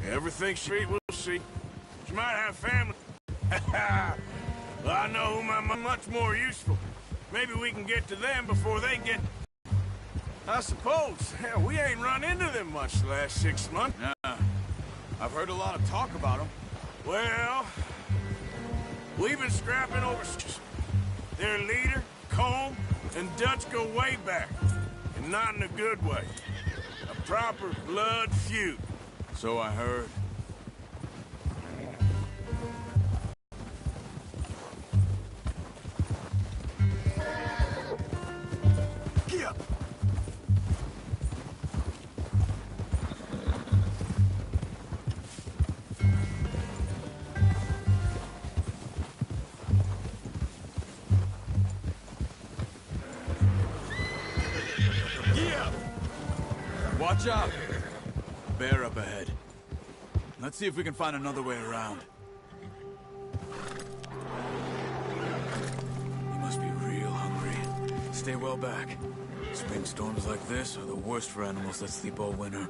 Everything's sweet, we'll see. She might have family. Well, I know whom I'm much more useful. Maybe we can get to them before they get... I suppose. Hell, we ain't run into them much the last 6 months. Nah. I've heard a lot of talk about them. Well, we've been scrapping over... Their leader, Colm, and Dutch go way back. And not in a good way. A proper blood feud. So I heard. Yeah. Watch out! Bear up ahead. Let's see if we can find another way around. You must be real hungry. Stay well back. Spring storms like this are the worst for animals that sleep all winter.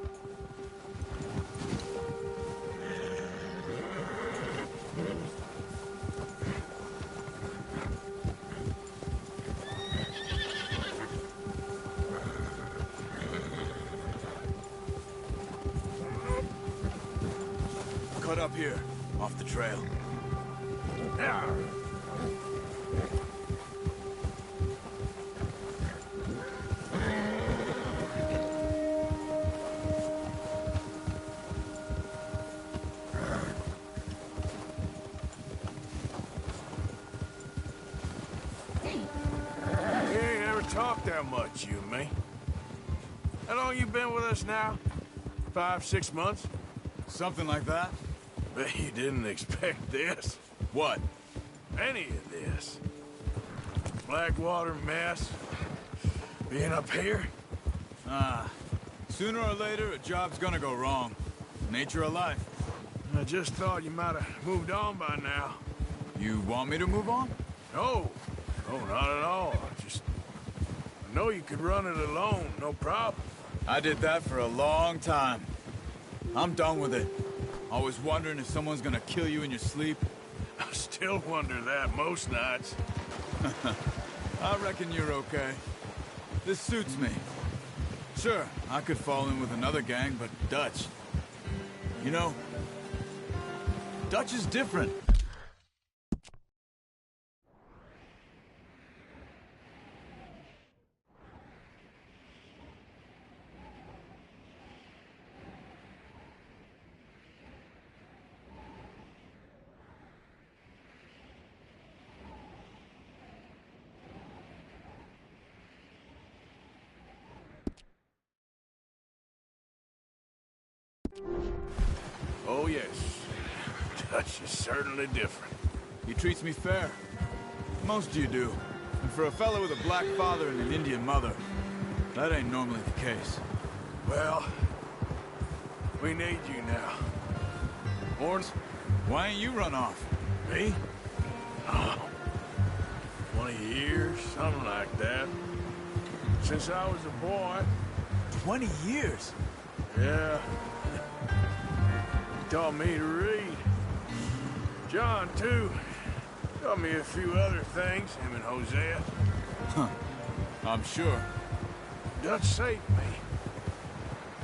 Cut up here, off the trail. We ain't ever talked that much, you and me. How long you been with us now? 5, 6 months? Something like that? Bet you didn't expect this. What? Any of this. Blackwater mess. Being up here. Sooner or later, a job's gonna go wrong. Nature of life. I just thought you might have moved on by now. You want me to move on? No. No, not at all. I know you could run it alone, no problem. I did that for a long time. I'm done with it. Always wondering if someone's gonna kill you in your sleep. I still wonder that most nights. I reckon you're okay. This suits me. Sure, I could fall in with another gang, but Dutch... You know, Dutch is different. Oh, yes. Dutch is certainly different. He treats me fair. Most of you do. And for a fellow with a black father and an Indian mother, that ain't normally the case. Well, we need you now. Horns, why ain't you run off? Me? Oh, 20 years, something like that. Since I was a boy. 20 years? Yeah. He taught me to read. John, too. Taught me a few other things, him and Hosea. Huh. I'm sure. Dutch saved me.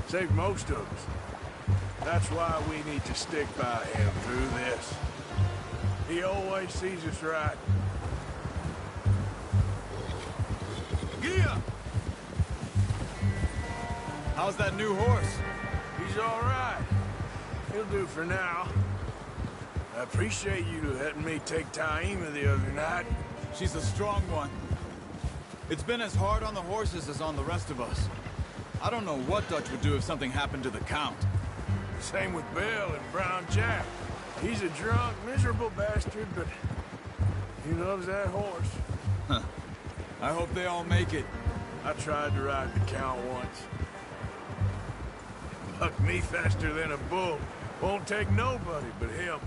Saved most of us. That's why we need to stick by him through this. He always sees us right. Gia! How's that new horse? He's all right. He'll do for now. I appreciate you letting me take Taima the other night. She's a strong one. It's been as hard on the horses as on the rest of us. I don't know what Dutch would do if something happened to the Count. Same with Bill and Brown Jack. He's a drunk, miserable bastard, but he loves that horse. Huh. I hope they all make it. I tried to ride the Count once. Bucked me faster than a bull. Won't take nobody but him.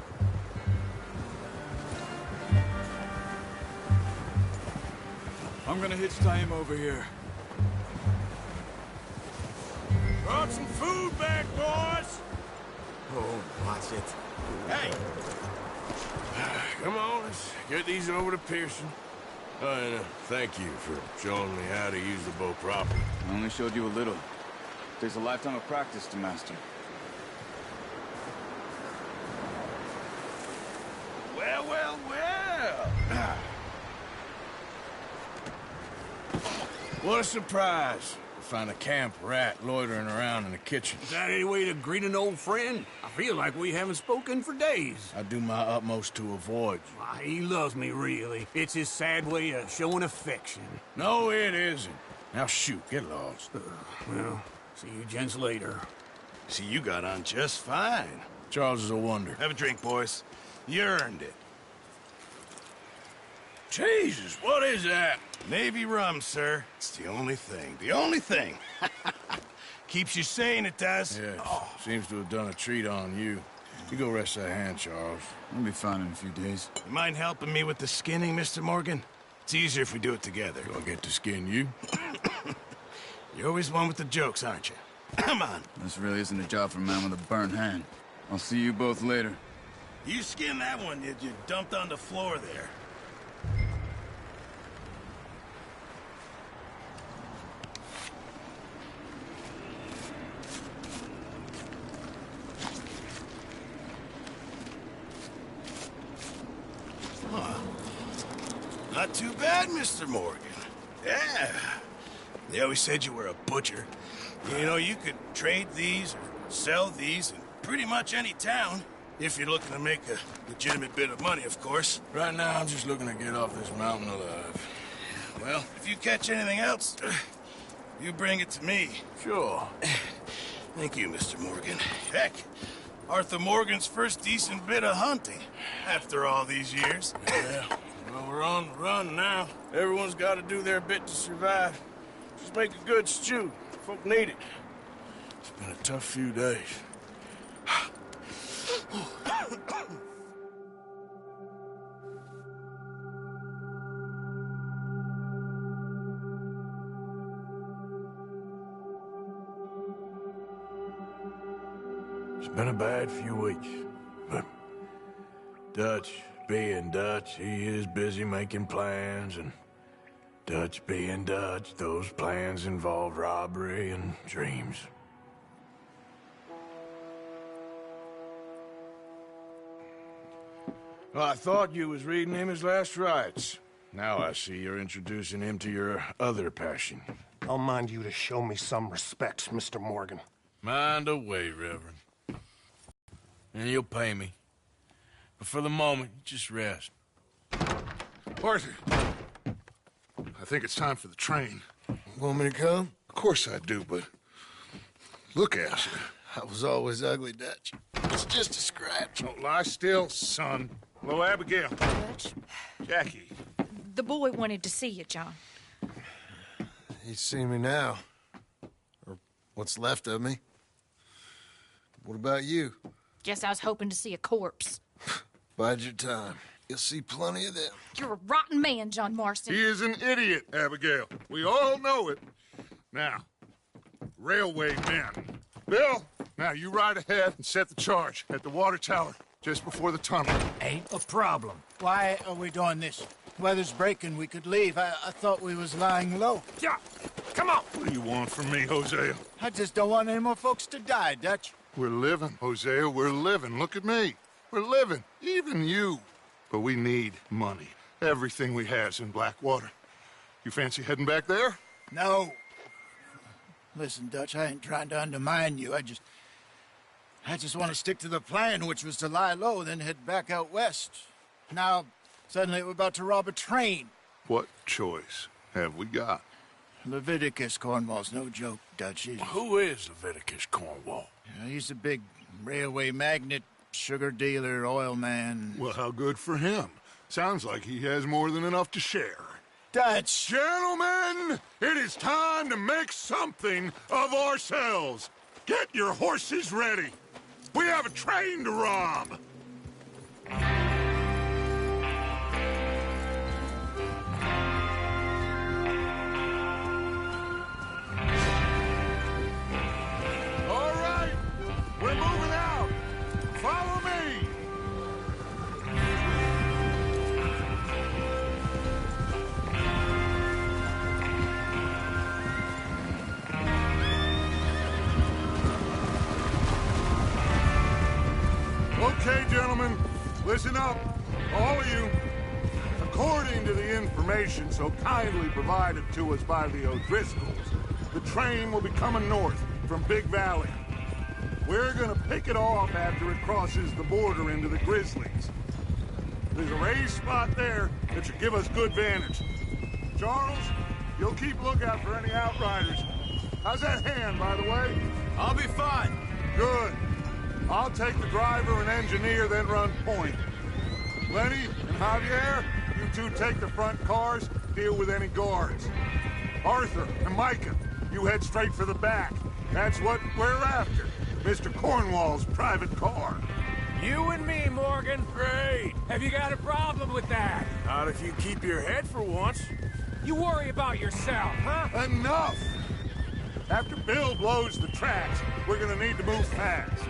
I'm gonna hitch Taima over here. Brought some food back, boys! Oh, Watch it. Hey! Come on, let's get these over to Pearson. Oh, and thank you for showing me how to use the bow properly. I only showed you a little. There's a lifetime of practice to master. Well, well, well! What a surprise. Find a camp rat loitering around in the kitchen. Is that any way to greet an old friend? I feel like we haven't spoken for days. I do my utmost to avoid you. Why, he loves me, really. It's his sad way of showing affection. No, it isn't. Now shoot, get lost. Well, see you gents later. See, you got on just fine. Charles is a wonder. Have a drink, boys. You earned it. Jesus, what is that? Navy rum, sir. It's the only thing. The only thing. Keeps you sane, it does. Yes, seems to have done a treat on you. You go rest that hand, Charles. I'll be fine in a few days. You mind helping me with the skinning, Mr. Morgan? It's easier if we do it together. Do I get to skin you? You're always one with the jokes, aren't you? Come on. This really isn't a job for a man with a burnt hand. I'll see you both later. You skinned that one, did you? Dumped on the floor there. Not too bad, Mr. Morgan. Yeah. They always said you were a butcher. You know, you could trade these or sell these in pretty much any town. If you're looking to make a legitimate bit of money, of course. Right now, I'm just looking to get off this mountain alive. Well, if you catch anything else, you bring it to me. Sure. Thank you, Mr. Morgan. Heck, Arthur Morgan's first decent bit of hunting after all these years. Yeah. Well, we're on the run now. Everyone's got to do their bit to survive. Just make a good stew. Folk need it. It's been a tough few days. It's been a bad few weeks, but Dutch being Dutch, he is busy making plans, and Dutch being Dutch, those plans involve robbery and dreams. Well, I thought you was reading him his last rites. Now I see you're introducing him to your other passion. I'll mind you to show me some respect, Mr. Morgan. Mind away, Reverend. And you'll pay me. But for the moment, just rest. Arthur, I think it's time for the train. Want me to come? Of course I do, but look at you. I was always ugly, Dutch. It's just a scratch. Don't lie still, son. Hello, Abigail. Dutch, Jackie. the boy wanted to see you, John. He's seen me now. Or what's left of me. What about you? Guess I was hoping to see a corpse. Bide your time. You'll see plenty of them. You're a rotten man, John Marston. He is an idiot, Abigail. We all know it. Now, railway men. Bill, now you ride ahead and set the charge at the water tower just before the tunnel. Ain't a problem. Why are we doing this? Weather's breaking. We could leave. I thought we was lying low. Yeah, come on. What do you want from me, Hosea? I just don't want any more folks to die, Dutch. We're living, Hosea. We're living. Look at me. We're living. Even you. But we need money. Everything we has in Blackwater. You fancy heading back there? No. Listen, Dutch, I ain't trying to undermine you. I just want to stick to the plan, which was to lie low, then head back out west. Now, suddenly we're about to rob a train. What choice have we got? Leviticus Cornwall's no joke, Dutch. Who is Leviticus Cornwall? He's a big railway magnate, sugar dealer, oil man. Well, how good for him. Sounds like he has more than enough to share. Dutch! Gentlemen, it is time to make something of ourselves. Get your horses ready. We have a train to rob. All right, we're moving out. Follow Okay, gentlemen, listen up, all of you. According to the information so kindly provided to us by the O'Driscolls, the train will be coming north from Big Valley. We're gonna pick it off after it crosses the border into the Grizzlies. There's a raised spot there that should give us good vantage. Charles, you'll keep lookout for any outriders. How's that hand, by the way? I'll be fine. Good. I'll take the driver and engineer, then run point. Lenny and Javier, you two take the front cars, deal with any guards. Arthur and Micah, you head straight for the back. That's what we're after. Mr. Cornwall's private car. You and me, Morgan. Great. Have you got a problem with that? Not if you keep your head for once. You worry about yourself, huh? Enough! After Bill blows the tracks, we're gonna need to move fast.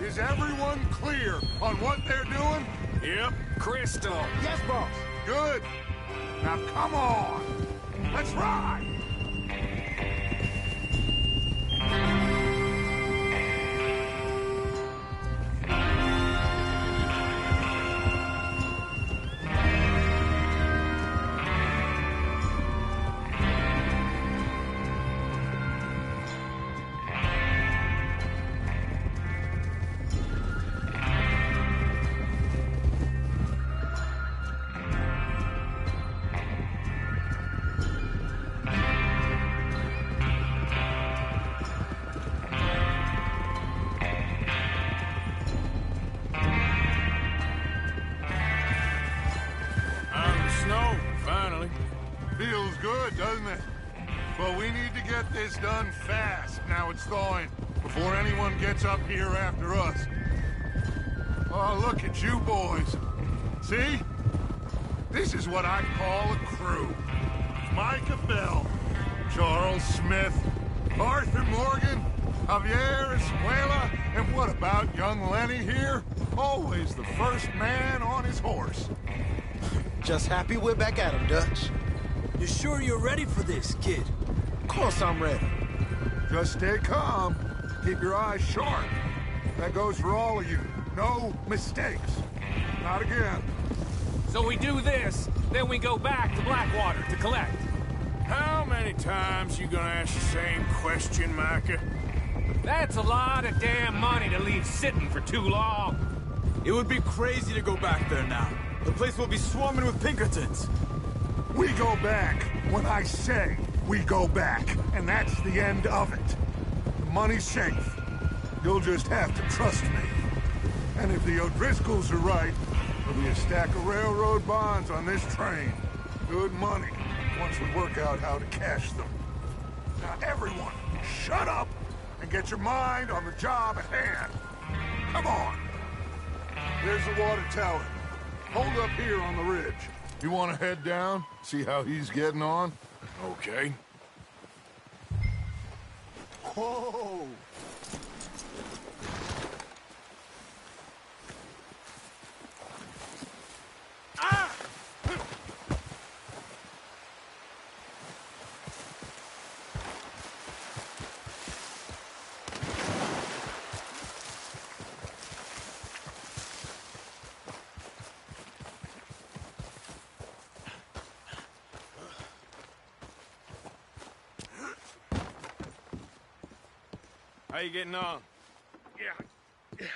Is everyone clear on what they're doing? Yep. Crystal. Yes, boss. Good. Now come on. Let's ride. Feels good, doesn't it? But we need to get this done fast, now it's thawing, before anyone gets up here after us. Oh, look at you boys. See? This is what I call a crew. Micah Bell, Charles Smith, Arthur Morgan, Javier Escuela, and what about young Lenny here? Always the first man on his horse. Just happy we're back at him, Dutch. You sure you're ready for this, kid? Of course I'm ready. Just stay calm. Keep your eyes sharp. That goes for all of you. No mistakes. Not again. So we do this, then we go back to Blackwater to collect. How many times you gonna ask the same question, Micah? That's a lot of damn money to leave sitting for too long. It would be crazy to go back there now. The place will be swarming with Pinkertons. We go back when I say we go back, and that's the end of it. The money's safe. You'll just have to trust me. And if the O'Driscolls are right, there'll be a stack of railroad bonds on this train. Good money, once we work out how to cash them. Now everyone, shut up and get your mind on the job at hand. Come on. There's the water tower. Hold up here on the ridge. You want to head down, see how he's getting on? Okay. Whoa! Ah! How you getting on? Yeah,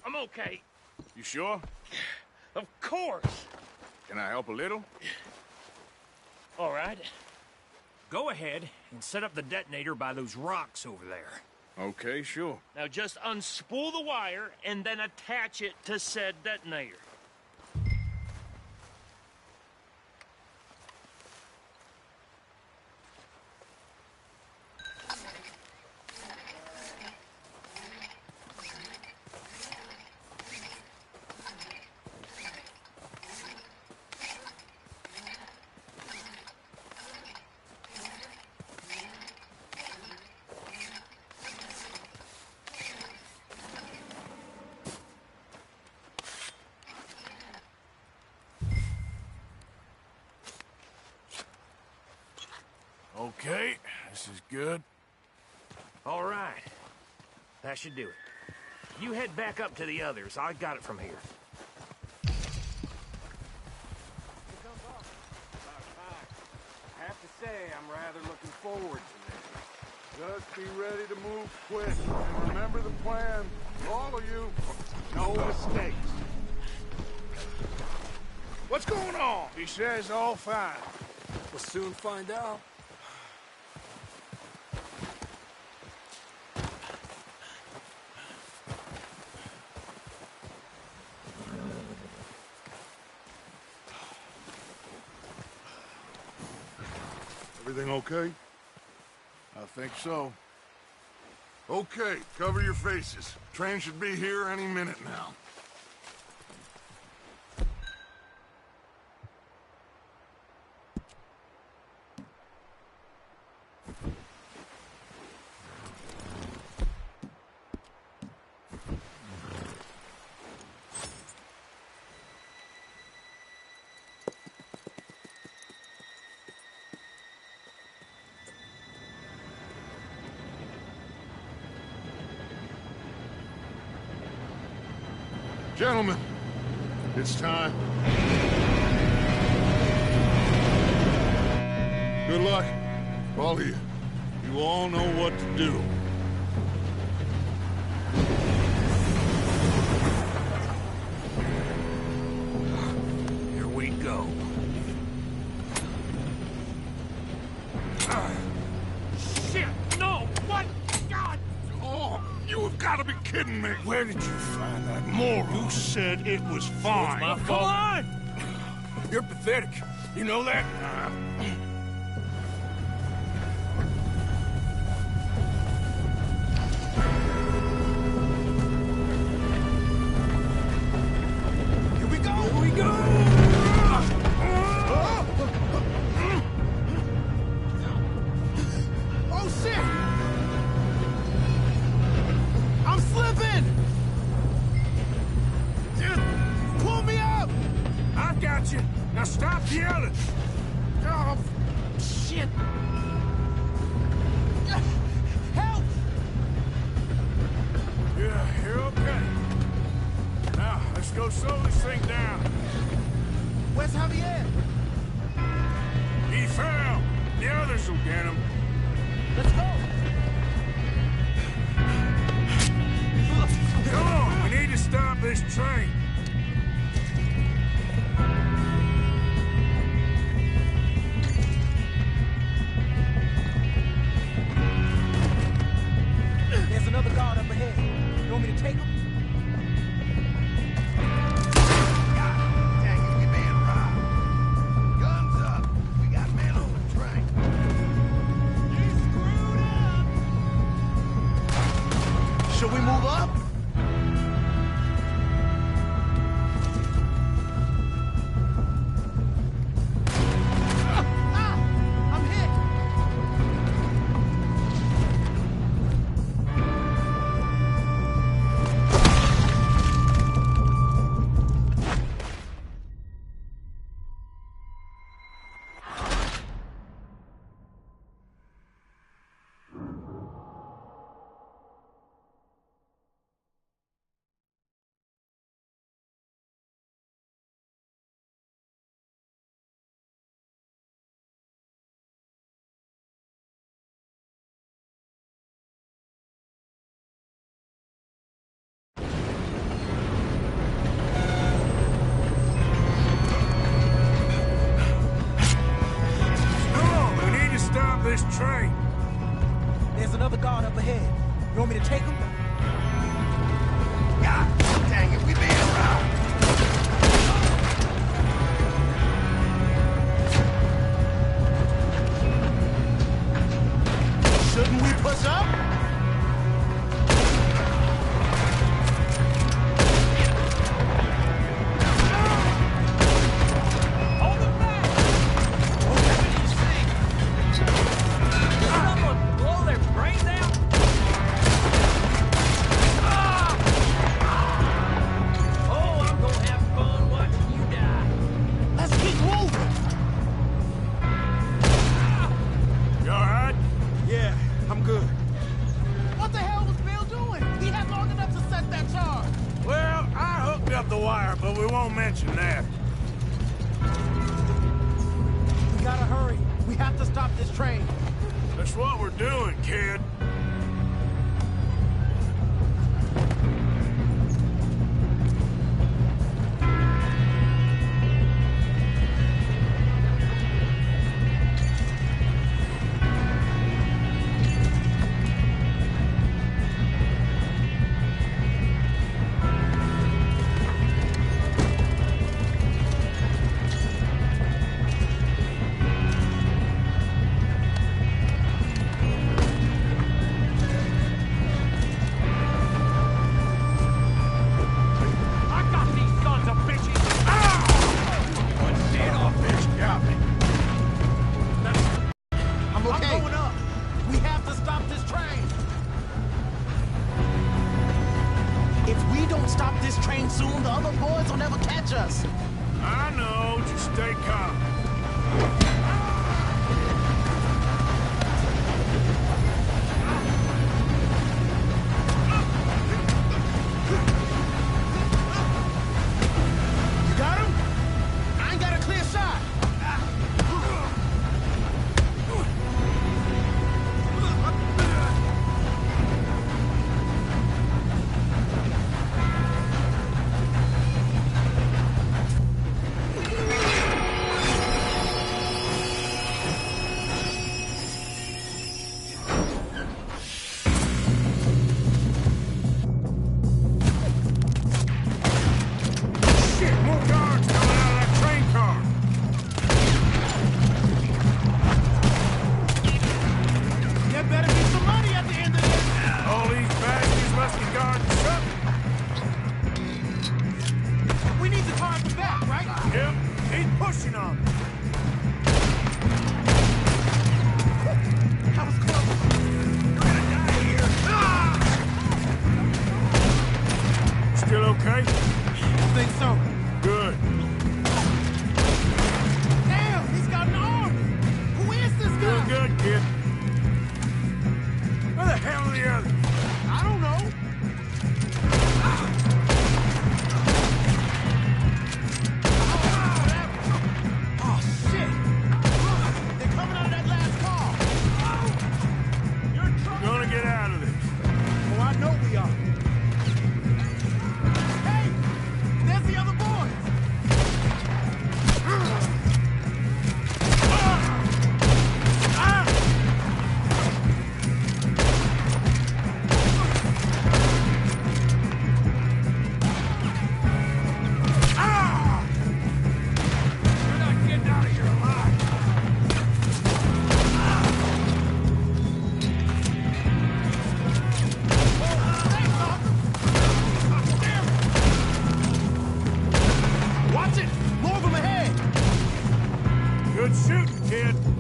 I'm okay. You sure? Of course. Can I help a little? All right. Go ahead and set up the detonator by those rocks over there. Okay, sure. Now just unspool the wire and then attach it to said detonator. Okay, this is good. All right. That should do it. You head back up to the others. I got it from here. I have to say, I'm rather looking forward to this. Just be ready to move quick. And remember the plan. All of you, no mistakes. What's going on? He says all fine. We'll soon find out. Everything okay? I think so. Okay, cover your faces. Train should be here any minute now. Gentlemen, it's time. Good luck, all of you. You all know what to do. Here we go. Shit! No! What? God! Oh, you have got to be kidding me. Where did you find that moral? You said it was fine. My fault. Come on! You're pathetic. You know that? Here we go! Here we go! Oh, shit! I'm slipping! Just pull me up! I've got you. Now stop yelling! Oh, shit! Help! Yeah, you're okay. Now, let's go slow this thing down. Where's Javier? He fell. The others will get him. Let's go! Come on, we need to stop this train. There's another guard up ahead. You want me to take him? Dang it, we being robbed. Guns up. We got men on the train. You screwed up. Should we move up? I'm hit! up the wire, but we won't mention that. We gotta hurry. We have to stop this train. That's what we're doing, kid. I know, just stay calm. You got him? I ain't got a clear shot.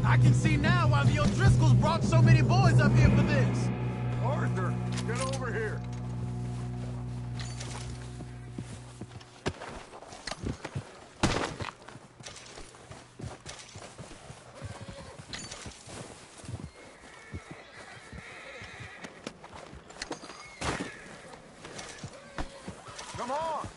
I can see now why the O'Driscolls brought so many boys up here for this. Arthur, get over here. Come on.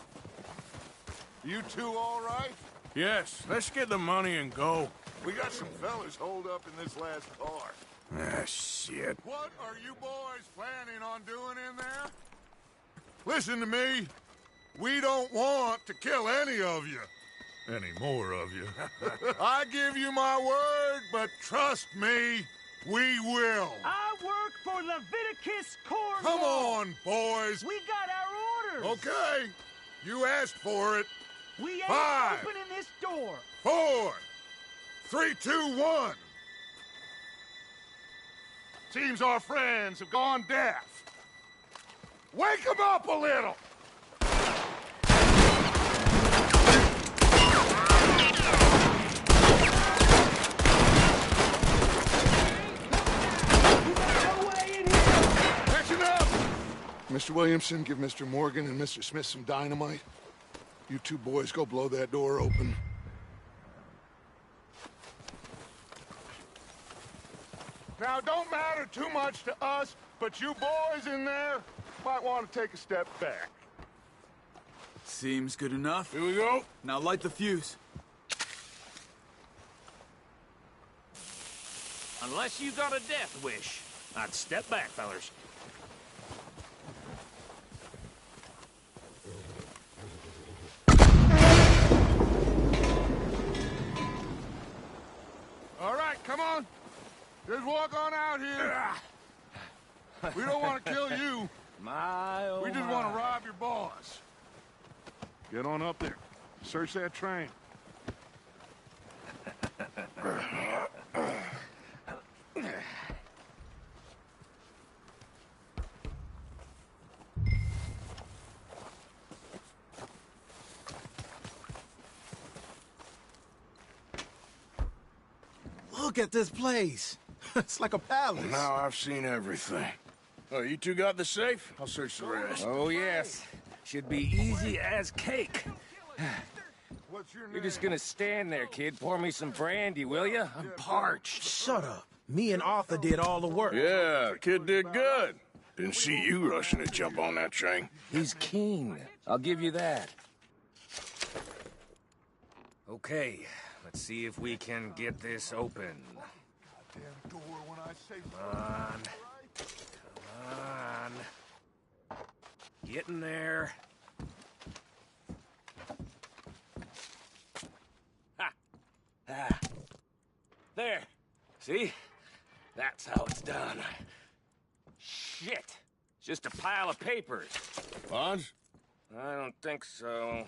You two all right? Yes, let's get the money and go. We got some fellas holed up in this last car. Ah, shit. What are you boys planning on doing in there? Listen to me. We don't want to kill any of you. Any more of you. I give you my word, but trust me, we will. I work for Leviticus Cornwall. Come on, boys. We got our orders. Okay. You asked for it. We ain't 5, opening this door. 4, 3, 2, 1. Seems our friends have gone deaf. Wake them up a little! Catching up! Mr. Williamson, give Mr. Morgan and Mr. Smith some dynamite. You two boys go blow that door open. Now, it don't matter too much to us, but you boys in there might want to take a step back. Seems good enough. Here we go. Now light the fuse. Unless you got a death wish, I'd step back, fellers. All right, come on. Just walk on out here. We don't want to kill you. My, We just want to rob your boss. Get on up there. Search that train. Look at this place. It's like a palace. Now I've seen everything. Oh, you two got the safe? I'll search the rest. Oh, yes. Should be easy as cake. What's your name? You're just gonna stand there, kid. Pour me some brandy, will you? I'm parched. Shut up. Me and Arthur did all the work. Yeah, the kid did good. Didn't see you rushing to jump on that train. He's keen. I'll give you that. Okay, let's see if we can get this open. Damn door when I say Come on. Get in there. Ha! Ah. There. See? That's how it's done. Shit! It's just a pile of papers. Bonds? I don't think so.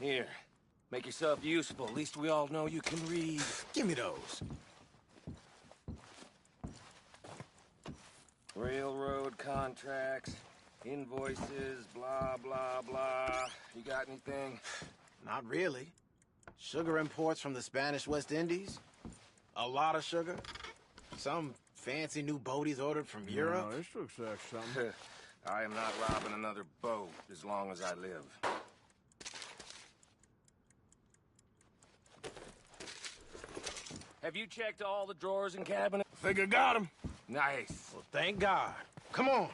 Here, make yourself useful. At least we all know you can read. Give me those. Railroad contracts, invoices, blah, blah, blah. You got anything? Not really. Sugar imports from the Spanish West Indies. A lot of sugar. Some fancy new boat he's ordered from Europe. No, this looks like something. I am not robbing another boat as long as I live. Have you checked all the drawers and cabinets? I think I got him. Nice. Well, thank God. Come on.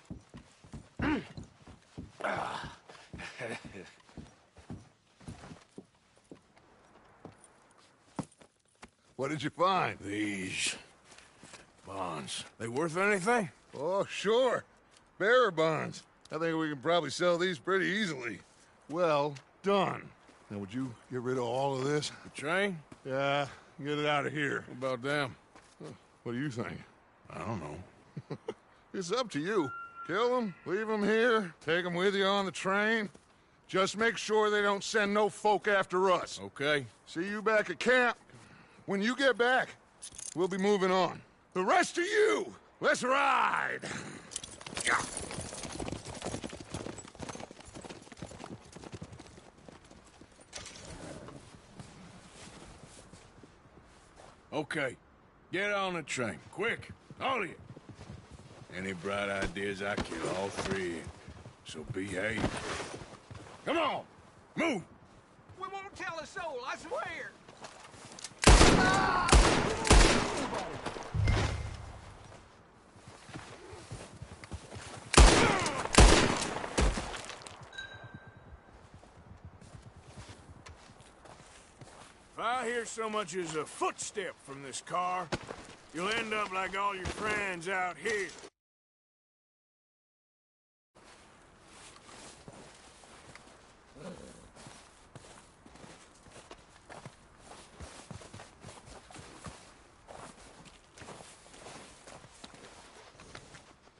What did you find? These bonds. They worth anything? Oh, sure. Bearer bonds. I think we can probably sell these pretty easily. Well done. Now, would you get rid of all of this? The train? Yeah, get it out of here. What about them? What do you think? I don't know. It's up to you. Kill them, leave them here, take them with you on the train. Just make sure they don't send no folk after us. Okay. See you back at camp. When you get back, we'll be moving on. The rest of you, let's ride! Okay. Get on the train. Quick. All of you. Any bright ideas, I kill all three. So behave. Come on! Move! We won't tell a soul, I swear. If I hear so much as a footstep from this car, you'll end up like all your friends out here.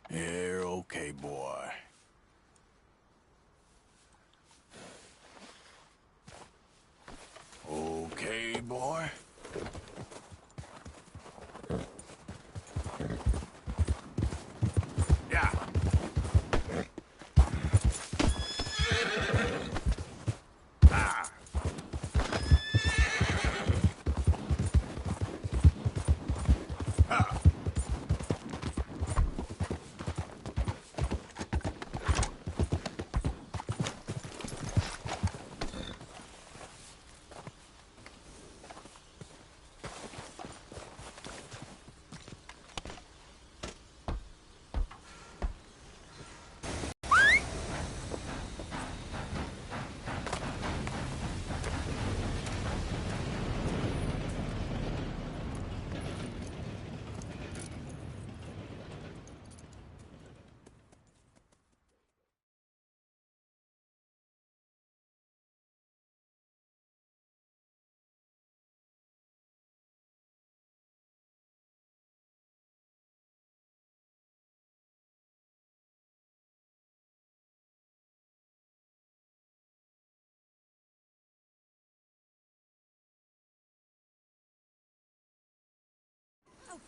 You're okay, boy. Okay, boy.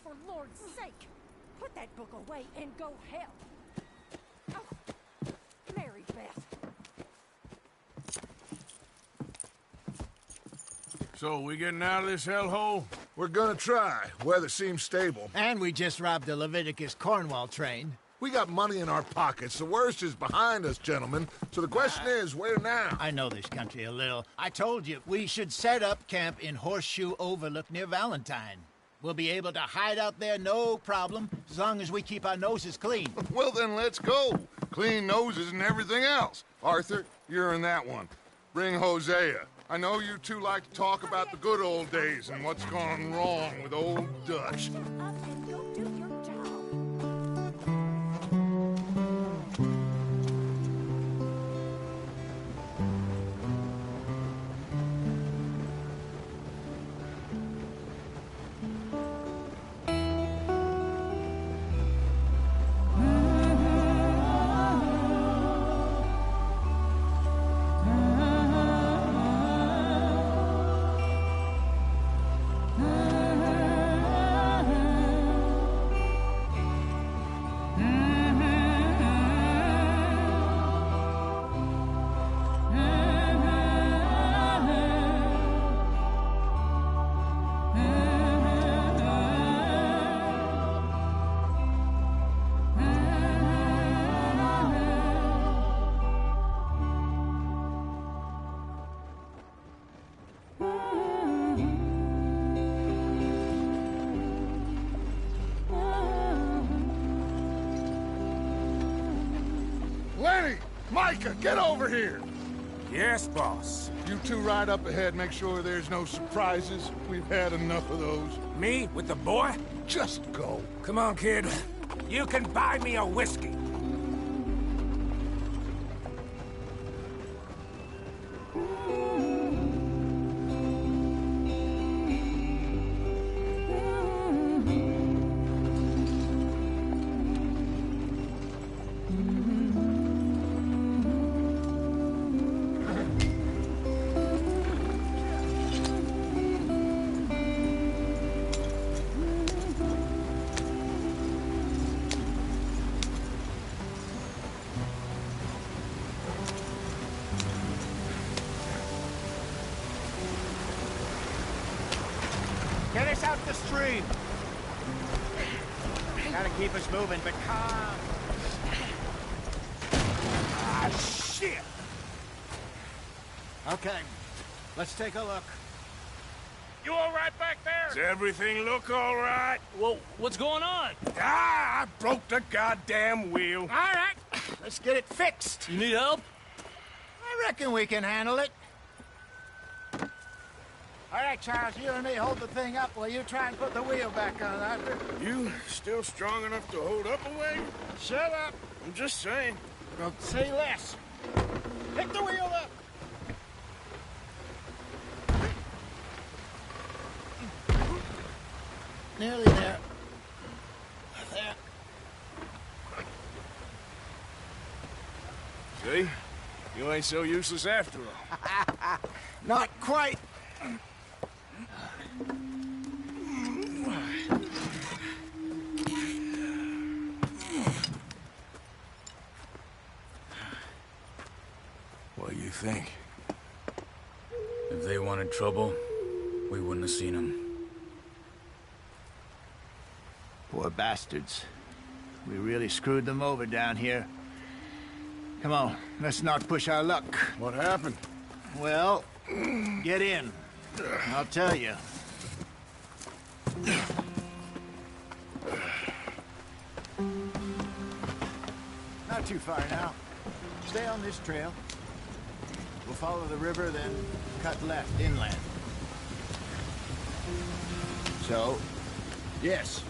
for Lord's sake! Put that book away and go help! Oh, Mary Beth. So, we getting out of this hellhole? We're gonna try. Weather seems stable. And we just robbed the Leviticus Cornwall train. We got money in our pockets. The worst is behind us, gentlemen. So the question is, where now? I know this country a little. I told you, we should set up camp in Horseshoe Overlook near Valentine. We'll be able to hide out there, no problem, as long as we keep our noses clean. Well, then let's go. Clean noses and everything else. Arthur, you're in that one. Bring Hosea. I know you two like to talk about the good old days and what's gone wrong with old Dutch. Up and go do your job. Lenny! Micah, get over here! Yes, boss. You two ride up ahead, make sure there's no surprises. We've had enough of those. Me with the boy? Just go. Come on, kid. You can buy me a whiskey. Get us out the stream. Gotta keep us moving, but calm. Ah, shit! Okay, let's take a look. You all right back there? Does everything look all right? Well, what's going on? Ah, I broke the goddamn wheel. All right, let's get it fixed. You need help? I reckon we can handle it. All right, Charles, you and me hold the thing up while you try and put the wheel back on, Arthur. You still strong enough to hold up a way? Shut up. I'm just saying. Well, say less. Pick the wheel up. Nearly there. There. See? You ain't so useless after all. Not quite. What do you think? If they wanted trouble, we wouldn't have seen them. Poor bastards. We really screwed them over down here. Come on, let's not push our luck. What happened? Well, get in. I'll tell you. Not too far now. Stay on this trail. We'll follow the river, then cut left inland. So, yes,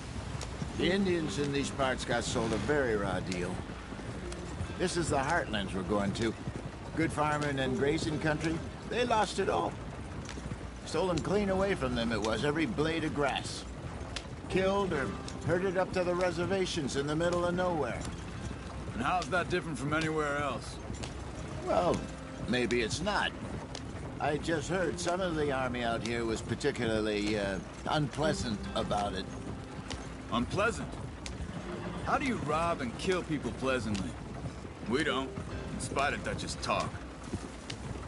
the Indians in these parts got sold a very raw deal. This is the heartlands we're going to. Good farming and grazing country, they lost it all. Stolen clean away from them it was, every blade of grass. Killed or herded up to the reservations in the middle of nowhere. And how's that different from anywhere else? Well, maybe it's not. I just heard some of the army out here was particularly, unpleasant about it. Unpleasant? How do you rob and kill people pleasantly? We don't, in spite of Dutch's talk.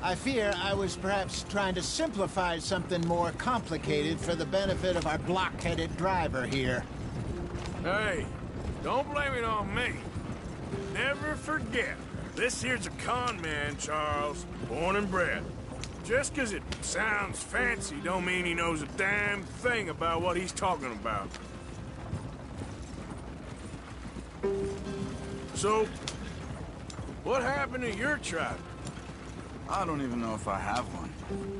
I fear I was perhaps trying to simplify something more complicated for the benefit of our block-headed driver here. Hey, don't blame it on me. Never forget, this here's a con man, Charles, born and bred. Just 'cause it sounds fancy don't mean he knows a damn thing about what he's talking about. So, what happened to your tribe? I don't even know if I have one.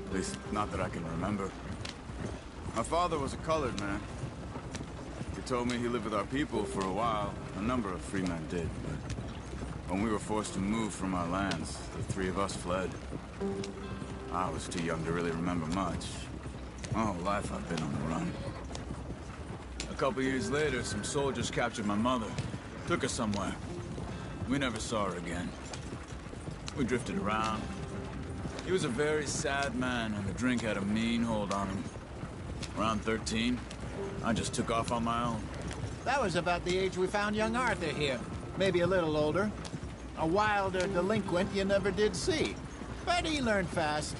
At least, not that I can remember. My father was a colored man. He told me he lived with our people for a while. A number of free men did, but when we were forced to move from our lands, the three of us fled. I was too young to really remember much. My whole life I've been on the run. A couple years later, some soldiers captured my mother. Took her somewhere. We never saw her again. We drifted around. He was a very sad man, and the drink had a mean hold on him. Around 13, I just took off on my own. That was about the age we found young Arthur here. Maybe a little older. A wilder delinquent you never did see. But he learned fast.